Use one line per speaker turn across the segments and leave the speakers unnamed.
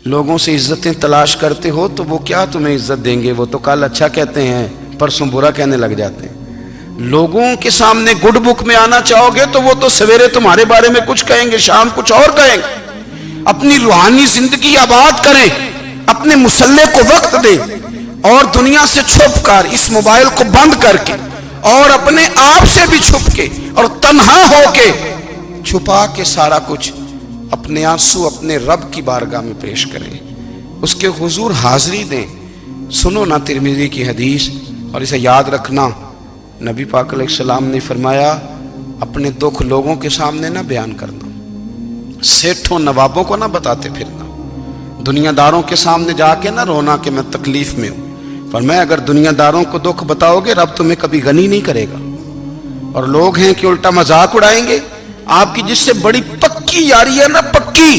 لوگوں سے عزتیں تلاش کرتے ہو تو وہ کیا تمہیں عزت دیں گے؟ وہ تو کل اچھا کہتے ہیں، پرسوں برا کہنے لگ جاتے ہیں۔ لوگوں کے سامنے گڈ بک میں آنا چاہو گے تو وہ تو سویرے تمہارے بارے میں کچھ کہیں گے، شام کچھ اور کہیں گے۔ اپنی روحانی زندگی آباد کریں، اپنے مسلح کو وقت دیں، اور دنیا سے چھپ کر، اس موبائل کو بند کر کے، اور اپنے آپ سے بھی چھپ کے اور تنہا ہو کے، چھپا کے سارا کچھ اپنے آنسو اپنے رب کی بارگاہ میں پیش کریں، اس کے حضور حاضری دیں۔ سنو نا ترمذی کی حدیث، اور اسے یاد رکھنا، نبی پاک علیہ السلام نے فرمایا اپنے دکھ لوگوں کے سامنے نہ بیان کرنا، سیٹھوں نوابوں کو نہ بتاتے پھرنا، دنیا داروں کے سامنے جا کے نہ رونا کہ میں تکلیف میں ہوں۔ فرمایا اگر دنیا داروں کو دکھ بتاؤ گے رب تمہیں کبھی غنی نہیں کرے گا۔ اور لوگ ہیں کہ الٹا مذاق اڑائیں گے آپ کی، جس سے بڑی پکی یاری ہے نا، پکی،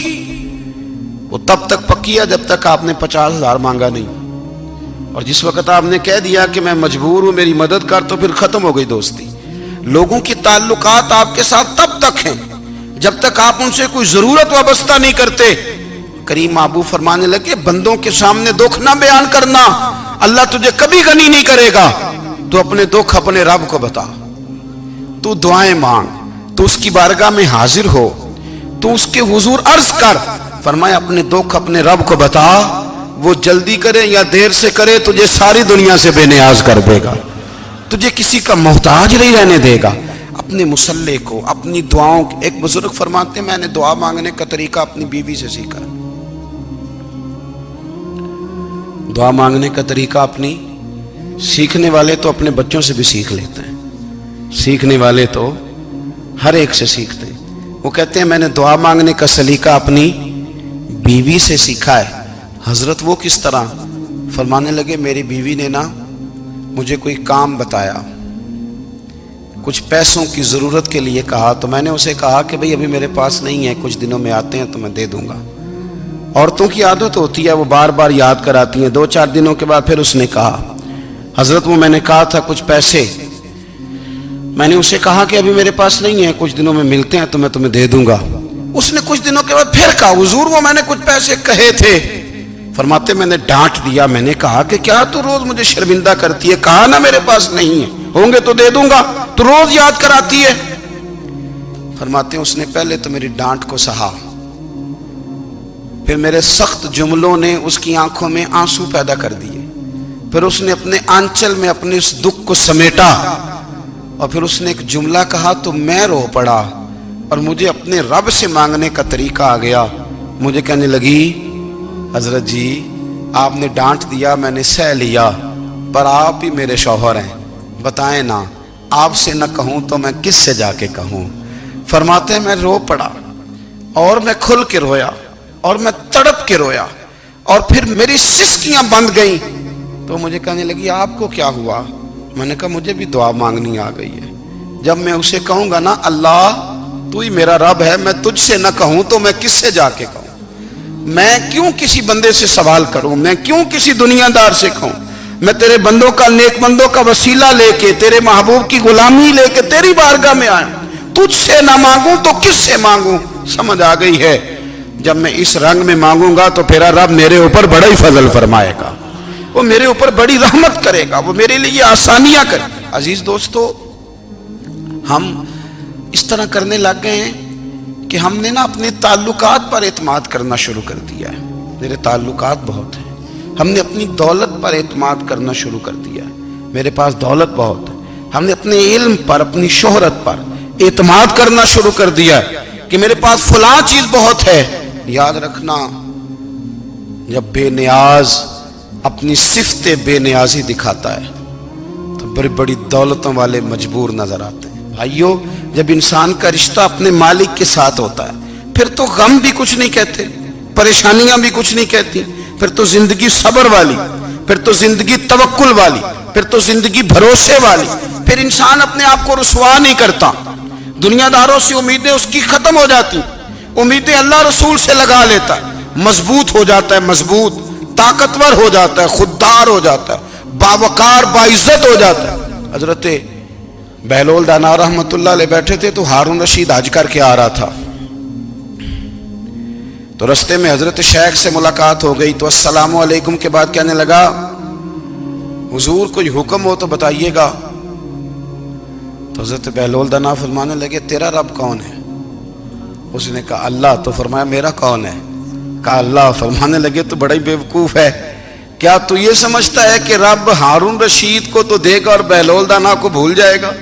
وہ تب تک پکی ہے جب تک آپ نے 50,000 مانگا نہیں، اور جس وقت آپ نے کہہ دیا کہ میں مجبور ہوں میری مدد کر، تو پھر ختم ہو گئی دوستی۔ لوگوں کے تعلقات آپ کے ساتھ تب تک ہیں جب تک آپ ان سے کوئی ضرورت وابستہ نہیں کرتے۔ کریم محبوب فرمانے لگے بندوں کے سامنے دکھ نہ بیان کرنا، اللہ تجھے کبھی غنی نہیں کرے گا۔ تو اپنے دکھ اپنے رب کو بتا، تو دعائیں مانگ، تو اس کی بارگاہ میں حاضر ہو، تو اس کے حضور عرض کر۔ فرمایا اپنے دکھ اپنے رب کو بتا، وہ جلدی کرے یا دیر سے کرے تجھے ساری دنیا سے بے نیاز کر دے گا، تجھے کسی کا محتاج نہیں رہنے دے گا۔ اپنے مسلح کو، اپنی دعاؤں، ایک بزرگ فرماتے ہیں میں نے دعا مانگنے کا طریقہ اپنی بیوی سے سیکھا، دعا مانگنے کا طریقہ اپنی، سیکھنے والے تو اپنے بچوں سے بھی سیکھ لیتے ہیں، سیکھنے والے تو ہر ایک سے سیکھتے ہیں۔ وہ کہتے ہیں میں نے دعا مانگنے کا سلیقہ اپنی بیوی سے سیکھا ہے۔ حضرت وہ کس طرح؟ فرمانے لگے میری بیوی نے نا مجھے کوئی کام بتایا، کچھ پیسوں کی ضرورت کے لیے کہا، تو میں نے اسے کہا کہ بھئی ابھی میرے پاس نہیں ہے، کچھ دنوں میں آتے ہیں تو میں دے دوں گا۔ عورتوں کی عادت ہوتی ہے وہ بار بار یاد کراتی ہیں، 2-4 دنوں کے بعد پھر اس نے کہا حضرت وہ میں نے کہا تھا کچھ پیسے، میں نے اسے کہا کہ ابھی میرے پاس نہیں ہے، کچھ دنوں میں ملتے ہیں تو میں تمہیں دے دوں گا۔ اس نے کچھ دنوں کے بعد پھر کہا حضور وہ میں نے کچھ پیسے کہے تھے۔ فرماتے میں نے ڈانٹ دیا، میں نے کہا کہ کیا تو روز مجھے شرمندہ کرتی ہے، کہا نا میرے پاس نہیں ہے، ہوں گے تو دے دوں گا، تو روز یاد کراتی ہے۔ فرماتے ہیں اس نے پہلے تو میری ڈانٹ کو سہا، پھر میرے سخت جملوں نے اس کی آنکھوں میں آنسو پیدا کر دیے، پھر اس نے اپنے آنچل میں اپنے اس دکھ کو سمیٹا، اور پھر اس نے ایک جملہ کہا تو میں رو پڑا، اور مجھے اپنے رب سے مانگنے کا طریقہ آ گیا۔ مجھے کہنے لگی حضرت جی آپ نے ڈانٹ دیا، میں نے سہ لیا، پر آپ ہی میرے شوہر ہیں، بتائیں نا آپ سے نہ کہوں تو میں کس سے جا کے کہوں۔ فرماتے ہیں میں رو پڑا، اور میں کھل کے رویا، اور میں تڑپ کے رویا، اور پھر میری سسکیاں بند گئیں۔ تو مجھے کہنے لگی آپ کو کیا ہوا؟ میں نے کہا مجھے بھی دعا مانگنی آ گئی ہے، جب میں اسے کہوں گا نا اللہ تو ہی میرا رب ہے، میں تجھ سے نہ کہوں تو میں کس سے جا کے کہوں؟ میں کیوں کسی بندے سے سوال کروں؟ میں کیوں کسی دنیا دار سے کہوں؟ میں تیرے بندوں کا، نیک بندوں کا وسیلہ لے کے، تیرے محبوب کی غلامی لے کے تیری بارگاہ میں آیا، تجھ سے نہ مانگوں تو کس سے مانگوں؟ سمجھ آ گئی ہے؟ جب میں اس رنگ میں مانگوں گا تو پھر رب میرے اوپر بڑا ہی فضل فرمائے گا، وہ میرے اوپر بڑی رحمت کرے گا، وہ میرے لیے آسانیاں کرے گا۔ عزیز دوستو، ہم اس طرح کرنے لگ گئے ہیں کہ ہم نے نا اپنے تعلقات پر اعتماد کرنا شروع کر دیا ہے۔ میرے تعلقات بہت ہیں، ہم نے اپنی دولت پر اعتماد کرنا شروع کر دیا ہے، میرے پاس دولت بہت ہے۔ ہم نے اپنے علم پر، اپنی شہرت پر اعتماد کرنا شروع کر دیا ہے کہ میرے پاس فلاں چیز بہت ہے۔ یاد رکھنا جب بے نیاز اپنی صفت بے نیازی دکھاتا ہے تو بڑی بڑی دولتوں والے مجبور نظر آتے ہیں۔ بھائیو جب انسان کا رشتہ اپنے مالک کے ساتھ ہوتا ہے پھر تو غم بھی کچھ نہیں کہتے، پریشانیاں بھی کچھ نہیں کہتی، پھر تو زندگی صبر والی، پھر تو زندگی توکل والی، پھر تو زندگی بھروسے والی، پھر انسان اپنے آپ کو رسوا نہیں کرتا۔ دنیا داروں سے امیدیں اس کی ختم ہو جاتی، امیدیں اللہ رسول سے لگا لیتا ہے، مضبوط ہو جاتا ہے، مضبوط، طاقتور ہو جاتا ہے، خوددار ہو جاتا ہے، باوقار باعزت ہو جاتا ہے۔ حضرت بہلول دانا رحمت اللہ علیہ بیٹھے تھے تو ہارون رشید حج کر کے آ رہا تھا، تو رستے میں حضرت شیخ سے ملاقات ہو گئی تو السلام علیکم کے بعد کہنے لگا حضور کوئی حکم ہو تو بتائیے گا. تو حضرت بہلول دانا فرمانے لگے تیرا رب کون ہے؟ اس نے کہا اللہ. تو فرمایا میرا کون ہے؟ کہا اللہ. فرمانے لگے تو بڑا ہی بیوقوف ہے، کیا تو یہ سمجھتا ہے کہ رب ہارون رشید کو تو دے گا اور بہلول دانا کو بھول جائے گا؟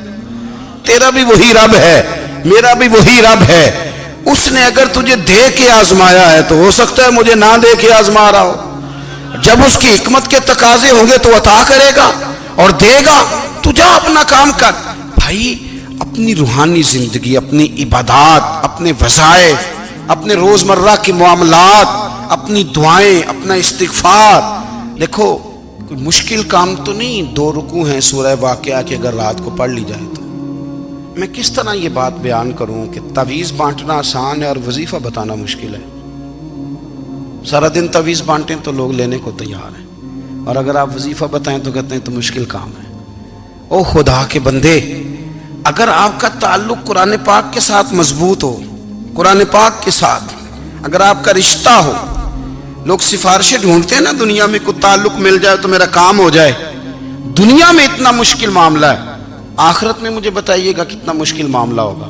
تیرا بھی وہی رب ہے، میرا بھی وہی رب ہے. اس نے اگر تجھے دے کے آزمایا ہے تو ہو سکتا ہے مجھے نہ دے کے آزما رہا ہو. جب اس کی حکمت کے تقاضے ہوں گے تو عطا کرے گا اور دے گا. تو جا اپنا کام کر. بھائی اپنی روحانی زندگی، اپنی عبادات، اپنے وظائف، اپنے روزمرہ کے معاملات، اپنی دعائیں، اپنا استغفار. دیکھو کوئی مشکل کام تو نہیں 2 رکوع ہیں سورہ واقعہ کہ اگر رات کو پڑھ لی جائے تو. میں کس طرح یہ بات بیان کروں کہ تعویذ بانٹنا آسان ہے اور وظیفہ بتانا مشکل ہے. سارا دن تعویذ بانٹیں تو لوگ لینے کو تیار ہیں، اور اگر آپ وظیفہ بتائیں تو کہتے ہیں تو مشکل کام ہے. او خدا کے بندے، اگر آپ کا تعلق قرآن پاک کے ساتھ مضبوط ہو، قرآن پاک کے ساتھ اگر آپ کا رشتہ ہو، لوگ سفارشیں ڈھونڈتے ہیں نا دنیا میں، کوئی تعلق مل جائے تو میرا کام ہو جائے. دنیا میں اتنا مشکل معاملہ ہے، آخرت میں مجھے بتائیے گا کتنا مشکل معاملہ ہوگا.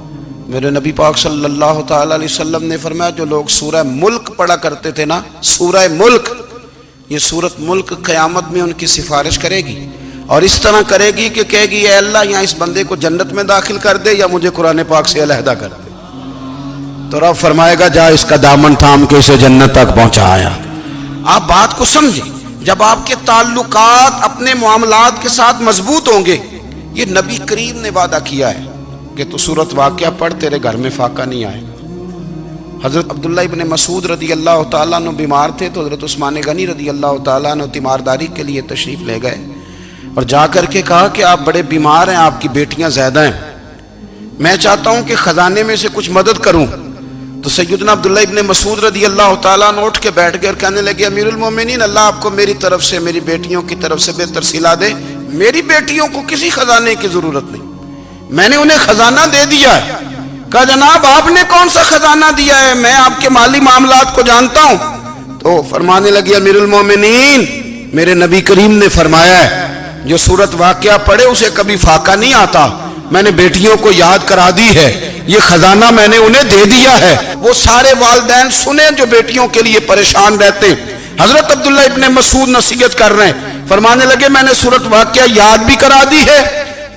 میرے نبی پاک صلی اللہ تعالی علیہ وسلم نے فرمایا جو لوگ سورہ ملک پڑھا کرتے تھے نا، سورہ ملک، یہ سورت ملک قیامت میں ان کی سفارش کرے گی، اور اس طرح کرے گی کہ کہے گی اے اللہ یہاں اس بندے کو جنت میں داخل کر دے یا مجھے قرآن پاک سے علیحدہ کر دے. تو رب فرمائے گا جا اس کا دامن تھام کے اسے جنت تک پہنچایا. آپ بات کو سمجھیں، جب آپ کے تعلقات اپنے معاملات کے ساتھ مضبوط ہوں گے. یہ نبی کریم نے وعدہ کیا ہے کہ تو سورت واقعہ پڑھ تیرے گھر میں فاقہ نہیں آئے گا. حضرت عبداللہ ابن مسعود رضی اللہ تعالیٰ عنہ بیمار تھے تو حضرت عثمان غنی رضی اللہ تعالیٰ عنہ تیمارداری کے لیے تشریف لے گئے اور جا کر کے کہا کہ آپ بڑے بیمار ہیں، آپ کی بیٹیاں زیادہ ہیں، میں چاہتا ہوں کہ خزانے میں سے کچھ مدد کروں. تو سیدنا عبداللہ ابن مسعود رضی اللہ تعالیٰ عنہ اٹھ کے بیٹھ گئے اور کہنے لگے امیر المومنین، اللہ آپ کو میری طرف سے، میری بیٹیوں کی طرف سے بہتر صلہ دے. میری بیٹیوں کو کسی خزانے کی ضرورت نہیں، میں نے انہیں خزانہ دے دیا ہے. کہا جناب آپ نے کون سا خزانہ دیا ہے، میں آپ کے مالی معاملات کو جانتا ہوں. تو فرمانے لگے امیر المومنین، میرے نبی کریم نے فرمایا ہے جو سورت واقعہ پڑھے اسے کبھی فاقہ نہیں آتا. میں نے بیٹیوں کو یاد کرا دی ہے، یہ خزانہ میں نے انہیں دے دیا ہے. وہ سارے والدین سنیں جو بیٹیوں کے لیے پریشان رہتے. حضرت عبداللہ ابن مسعود نصیحت کر رہے ہیں، فرمانے لگے میں نے سورت واقعہ یاد بھی کرا دی ہے،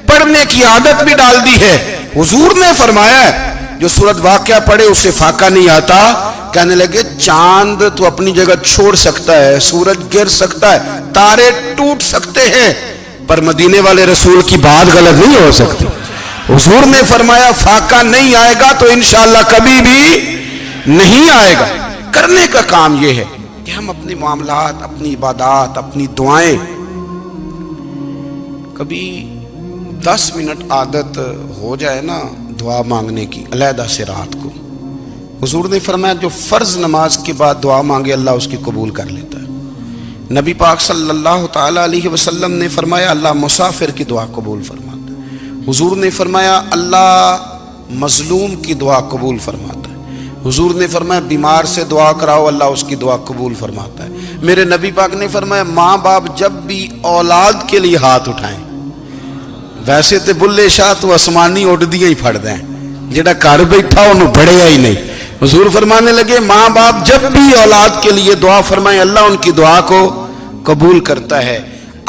پڑھنے کی عادت بھی ڈال دی ہے. حضور نے فرمایا ہے جو سورت واقعہ پڑھے اسے فاقہ نہیں آتا. کہنے لگے چاند تو اپنی جگہ چھوڑ سکتا ہے، سورج گر سکتا ہے، تارے ٹوٹ سکتے ہیں، پر مدینے والے رسول کی بات غلط نہیں ہو سکتی. حضور نے فرمایا فاقہ نہیں آئے گا تو انشاءاللہ کبھی بھی نہیں آئے گا. کرنے کا کام یہ ہے کہ ہم اپنے معاملات، اپنی عبادات، اپنی دعائیں، کبھی 10 منٹ عادت ہو جائے نا دعا مانگنے کی علیحدہ سے رات کو. حضور نے فرمایا جو فرض نماز کے بعد دعا مانگے اللہ اس کی قبول کر لیتا ہے. نبی پاک صلی اللہ تعالی علیہ وسلم نے فرمایا اللہ مسافر کی دعا قبول فرماتا ہے. حضور نے فرمایا اللہ مظلوم کی دعا قبول فرماتا ہے. حضور نے فرمایا بیمار سے دعا کراؤ اللہ اس کی دعا قبول فرماتا ہے. میرے نبی پاک نے فرمایا ماں باپ جب بھی اولاد کے لیے ہاتھ اٹھائیں، ویسے تے بلے شاہ تو آسمانی اڈ دیا ہی پھڑ دیں، جڑا گھر بیٹھا انہوں بڑھیا ہی نہیں. حضور فرمانے لگے ماں باپ جب بھی اولاد کے لیے دعا فرمائیں اللہ ان کی دعا کو قبول کرتا ہے.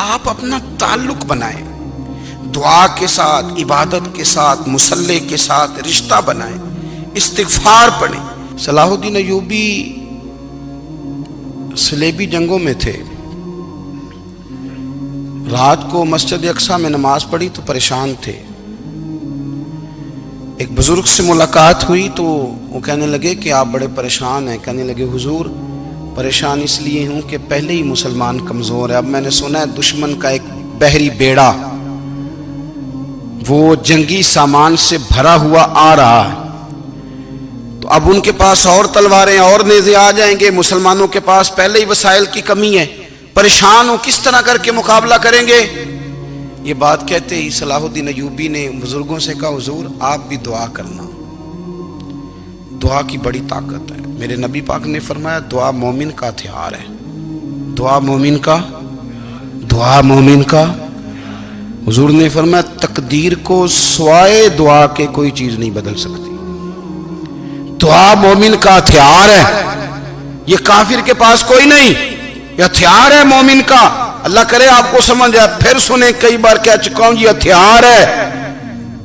آپ اپنا تعلق بنائیں دعا کے ساتھ، عبادت کے ساتھ، مصلی کے ساتھ رشتہ بنائیں، استغفار پڑھیں. صلاح الدین ایوبی صلیبی جنگوں میں تھے، رات کو مسجد اقصیٰ میں نماز پڑھی تو پریشان تھے. ایک بزرگ سے ملاقات ہوئی تو وہ کہنے لگے کہ آپ بڑے پریشان ہیں. کہنے لگے حضور پریشان اس لیے ہوں کہ پہلے ہی مسلمان کمزور ہے، اب میں نے سنا ہے دشمن کا ایک بحری بیڑا وہ جنگی سامان سے بھرا ہوا آ رہا ہے، تو اب ان کے پاس اور تلواریں اور نیزے آ جائیں گے، مسلمانوں کے پاس پہلے ہی وسائل کی کمی ہے، پریشان ہو کس طرح کر کے مقابلہ کریں گے. یہ بات کہتے ہی صلاح الدین ایوبی نے بزرگوں سے کہا حضور آپ بھی دعا کرنا. دعا کی بڑی طاقت ہے. میرے نبی پاک نے فرمایا دعا مومن کا ہتھیار ہے. دعا مومن کا. حضور نے فرمایا تقدیر کو سوائے دعا کے کوئی چیز نہیں بدل سکتی. دعا مومن کا ہتھیار ہے. یہ کافر کے پاس کوئی نہیں، یہ ہتھیار ہے مومن کا. اللہ کرے آپ کو سمجھ آئے. پھر سنیں، کئی بار کہہ چکا ہوں یہ ہتھیار ہے.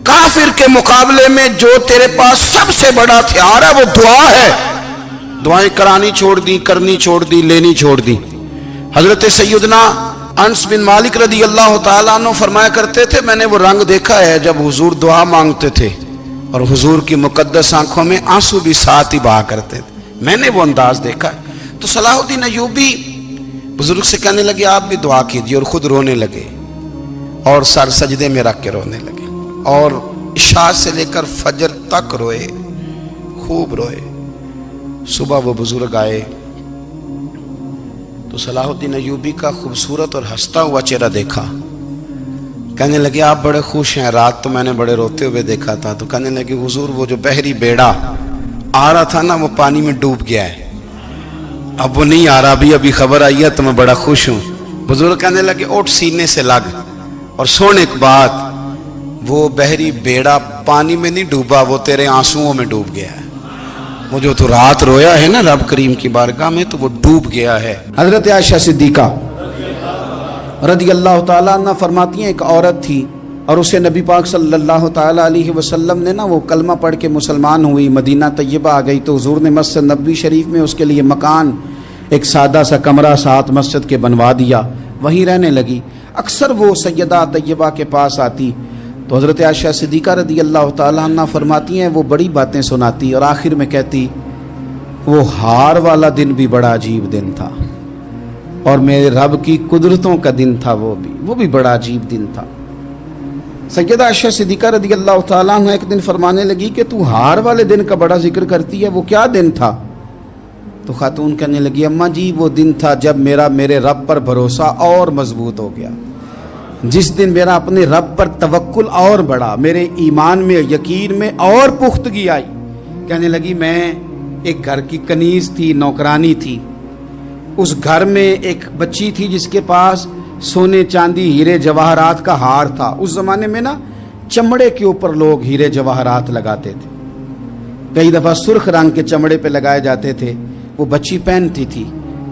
کافر کے مقابلے میں جو تیرے پاس سب سے بڑا ہتھیار ہے وہ دعا ہے. دعائیں کرانی چھوڑ دی، کرنی چھوڑ دی، لینی چھوڑ دی. حضرت سیدنا انس بن مالک رضی اللہ تعالیٰ عنہ فرمایا کرتے تھے میں نے وہ رنگ دیکھا ہے جب حضور دعا مانگتے تھے اور حضور کی مقدس آنکھوں میں آنسو بھی ساتھ ہی بہا کرتے تھے. میں نے وہ انداز دیکھا ہے. تو صلاح الدین ایوبی بزرگ سے کہنے لگے آپ بھی دعا کیجیے، اور خود رونے لگے اور سر سجدے میں رکھ کے رونے لگے اور عشاء سے لے کر فجر تک روئے، خوب روئے. صبح وہ بزرگ آئے تو صلاح الدین ایوبی کا خوبصورت اور ہنستا ہوا چہرہ دیکھا. کہنے لگے آپ بڑے خوش ہیں، رات تو میں نے بڑے روتے ہوئے دیکھا تھا. تو کہنے لگے حضور وہ جو بحری بیڑا آ رہا تھا نا وہ پانی میں ڈوب گیا ہے، اب وہ نہیں آ رہا. ابھی خبر آئی ہے تو میں بڑا خوش ہوں. بزرگ کہنے لگے اٹھ سینے سے لگ اور سن ایک بات، وہ بحری بیڑا پانی میں نہیں ڈوبا، وہ تیرے آنسوؤں میں ڈوب گیا ہے. وہ جو تو رات رویا ہے نا رب کریم کی بارگاہ میں تو وہ ڈوب گیا ہے. حضرت عائشہ صدیقہ رضی اللہ تعالیٰ عنہ فرماتی ہیں ایک عورت تھی اور اسے نبی پاک صلی اللہ تعالیٰ علیہ وسلم نے نا وہ کلمہ پڑھ کے مسلمان ہوئی، مدینہ طیبہ آ گئی تو حضور نے مسجد نبوی شریف میں اس کے لیے مکان، ایک سادہ سا کمرہ ساتھ مسجد کے بنوا دیا، وہیں رہنے لگی. اکثر وہ سیدہ طیبہ کے پاس آتی تو حضرت عائشہ صدیقہ رضی اللہ تعالیٰ عنہ فرماتی ہیں وہ بڑی باتیں سناتی اور آخر میں کہتی وہ ہار والا دن بھی بڑا عجیب دن تھا اور میرے رب کی قدرتوں کا دن تھا، وہ بھی بڑا عجیب دن تھا. سیدہ عائشہ صدیقہ رضی اللہ تعالیٰ عنہ ایک دن فرمانے لگی کہ تو ہار والے دن کا بڑا ذکر کرتی ہے، وہ کیا دن تھا؟ تو خاتون کہنے لگی اماں جی وہ دن تھا جب میرے رب پر بھروسہ اور مضبوط ہو گیا، جس دن میرا اپنے رب پر توکل اور بڑھا، میرے ایمان میں یقین میں اور پختگی آئی. کہنے لگی میں ایک گھر کی کنیز تھی، نوکرانی تھی. اس گھر میں ایک بچی تھی جس کے پاس سونے چاندی ہیرے جواہرات کا ہار تھا. اس زمانے میں نا چمڑے کے اوپر لوگ ہیرے جواہرات لگاتے تھے، کئی دفعہ سرخ رنگ کے چمڑے پہ لگائے جاتے تھے. وہ بچی پہنتی تھی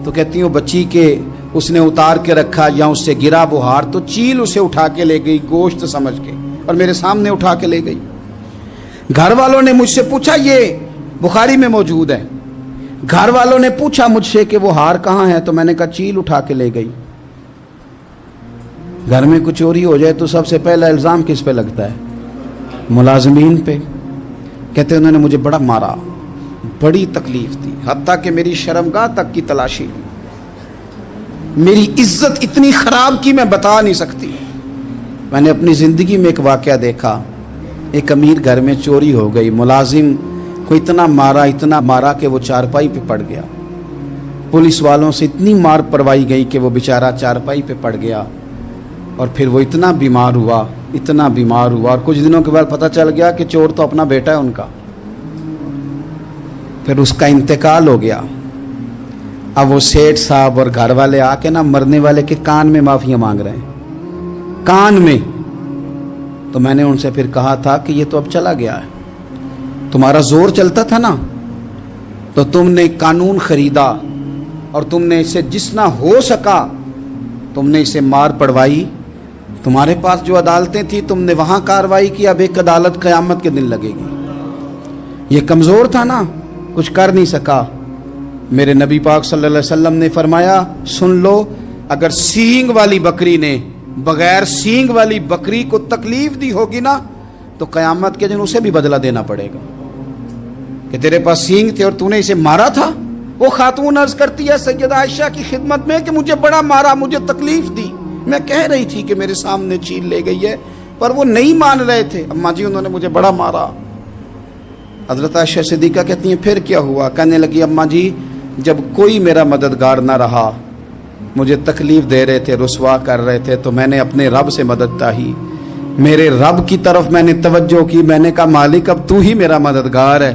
تو کہتی ہیں وہ بچی کے اس نے اتار کے رکھا یا اس سے گرا وہ ہار تو چیل اسے اٹھا کے لے گئی گوشت سمجھ کے اور میرے سامنے اٹھا کے لے گئی. گھر والوں نے مجھ سے پوچھا، یہ بخاری میں موجود ہے، گھر والوں نے پوچھا مجھ سے کہ وہ ہار کہاں ہے تو میں نے کہا چیل اٹھا کے لے گئی. گھر میں کچھ چوری ہو جائے تو سب سے پہلا الزام کس پہ لگتا ہے؟ ملازمین پہ. کہتے انہوں نے مجھے بڑا مارا، بڑی تکلیف تھی، حتیٰ کہ میری شرمگاہ تک کی تلاشی، میری عزت اتنی خراب کی میں بتا نہیں سکتی. میں نے اپنی زندگی میں ایک واقعہ دیکھا، ایک امیر گھر میں چوری ہو گئی، ملازم کو اتنا مارا کہ وہ چارپائی پہ پڑ گیا. پولیس والوں سے اتنی مار پروائی گئی کہ وہ بیچارہ چارپائی پہ پڑ گیا اور پھر وہ اتنا بیمار ہوا اور کچھ دنوں کے بعد پتہ چل گیا کہ چور تو اپنا بیٹا ہے ان کا. پھر اس کا انتقال ہو گیا. اب وہ سیٹھ صاحب اور گھر والے آ کے نا مرنے والے کے کان میں معافیاں مانگ رہے ہیں، کان میں. تو میں نے ان سے پھر کہا تھا کہ یہ تو اب چلا گیا ہے، تمہارا زور چلتا تھا نا تو تم نے قانون خریدا اور تم نے اسے جتنا ہو سکا تم نے اسے مار پڑوائی. تمہارے پاس جو عدالتیں تھیں تم نے وہاں کارروائی کی، اب ایک عدالت قیامت کے دن لگے گی. یہ کمزور تھا نا، کچھ کر نہیں سکا. میرے نبی پاک صلی اللہ علیہ وسلم نے فرمایا سن لو، اگر سینگ والی بکری نے بغیر سینگ والی بکری کو تکلیف دی ہوگی نا تو قیامت کے دن اسے بھی بدلہ دینا پڑے گا کہ تیرے پاس سینگ تھے اور تو نے اسے مارا تھا. وہ خاتون عرض کرتی ہے سیدہ عائشہ کی خدمت میں کہ مجھے بڑا مارا، مجھے تکلیف دی. میں کہہ رہی تھی کہ میرے سامنے چیل لے گئی ہے پر وہ نہیں مان رہے تھے. اماں جی انہوں نے مجھے بڑا مارا. حضرت عائشہ صدیقہ کہتی ہیں پھر کیا ہوا؟ کہنے لگی اماں جی جب کوئی میرا مددگار نہ رہا، مجھے تکلیف دے رہے تھے، رسوا کر رہے تھے، تو میں نے اپنے رب سے مدد چاہی، میرے رب کی طرف میں نے توجہ کی. میں نے کہا مالک اب تو ہی میرا مددگار ہے.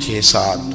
6-7,